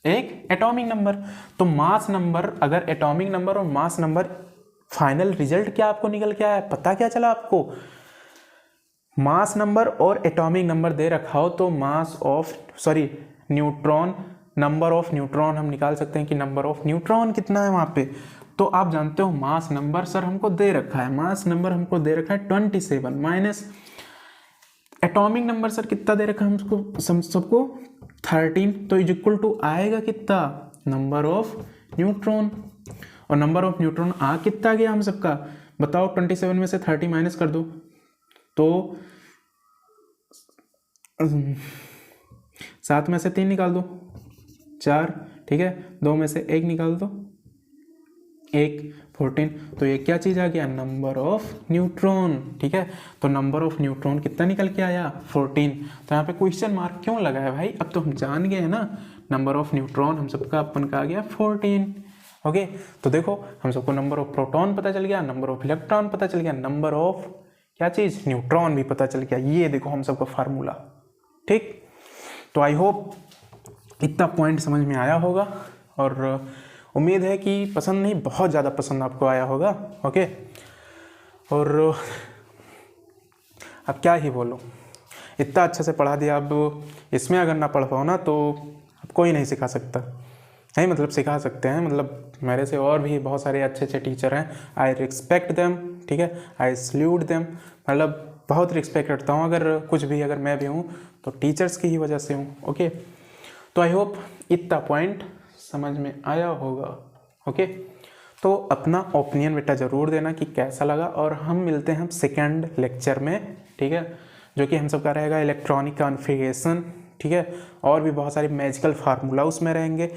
एक एटॉमिक नंबर। तो मास नंबर अगर एटॉमिक नंबर और मास नंबर, फाइनल रिजल्ट क्या आपको निकल के आया? पता क्या चला आपको? मास नंबर और एटॉमिक नंबर दे रखा हो तो न्यूट्रॉन, नंबर ऑफ न्यूट्रॉन हम निकाल सकते हैं कि नंबर ऑफ न्यूट्रॉन कितना है वहां पे। तो आप जानते हो मास नंबर सर हमको दे रखा है, मास नंबर हमको दे रखा है 27 माइनस एटॉमिक नंबर सर कितना दे रखा है हमको सबको 13, तो इज इक्वल टू आएगा कितना? Number of neutron. और नंबर ऑफ न्यूट्रॉन कितना गया हम सबका? बताओ 27 में से 30 माइनस कर दो तो 7 में से 3 निकाल दो 4, ठीक है, 2 में से 1 निकाल दो 1, 14। तो ये क्या चीज आ गया? नंबर ऑफ न्यूट्रॉन, ठीक है। तो नंबर ऑफ न्यूट्रॉन कितना निकल के आया? 14। तो यहाँ पे क्वेश्चन मार्क क्यों लगा है भाई? अब तो हम जान गए हैं ना, नंबर ऑफ न्यूट्रॉन हम सबका अपन का आ गया 14। ओके, तो देखो हम सबको नंबर ऑफ प्रोटॉन पता चल गया, नंबर ऑफ इलेक्ट्रॉन पता चल गया, नंबर ऑफ क्या चीज? न्यूट्रॉन भी पता चल गया। ये देखो हम सबका फार्मूला, ठीक। तो आई होप इतना पॉइंट समझ में आया होगा, और उम्मीद है कि पसंद नहीं, बहुत ज़्यादा पसंद आपको आया होगा। ओके, और अब क्या ही बोलो, इतना अच्छा से पढ़ा दिया। अब इसमें अगर ना पढ़ पाओ ना तो अब कोई नहीं सिखा सकता, नहीं मतलब सिखा सकते हैं, मतलब मेरे से और भी बहुत सारे अच्छे अच्छे टीचर हैं। आई रिस्पेक्ट देम, ठीक है, आई सल्यूट देम, मतलब बहुत रिस्पेक्ट करता हूँ। अगर कुछ भी अगर मैं भी हूँ तो टीचर्स की ही वजह से हूँ। ओके, तो आई होप इतना पॉइंट समझ में आया होगा। ओके, तो अपना ओपिनियन बेटा ज़रूर देना कि कैसा लगा, और हम मिलते हैं सेकेंड लेक्चर में, ठीक है, जो कि हम सबका रहेगा इलेक्ट्रॉनिक कॉन्फ़िगरेशन, ठीक है, और भी बहुत सारी मैजिकल फार्मूला उसमें रहेंगे।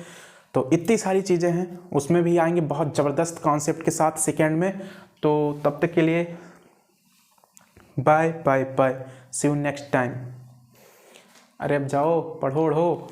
तो इतनी सारी चीज़ें हैं, उसमें भी आएंगे बहुत ज़बरदस्त कॉन्सेप्ट के साथ सेकेंड में। तो तब तक के लिए bye bye bye, see you next time. अरे अब जाओ पढ़ो ओढ़ो।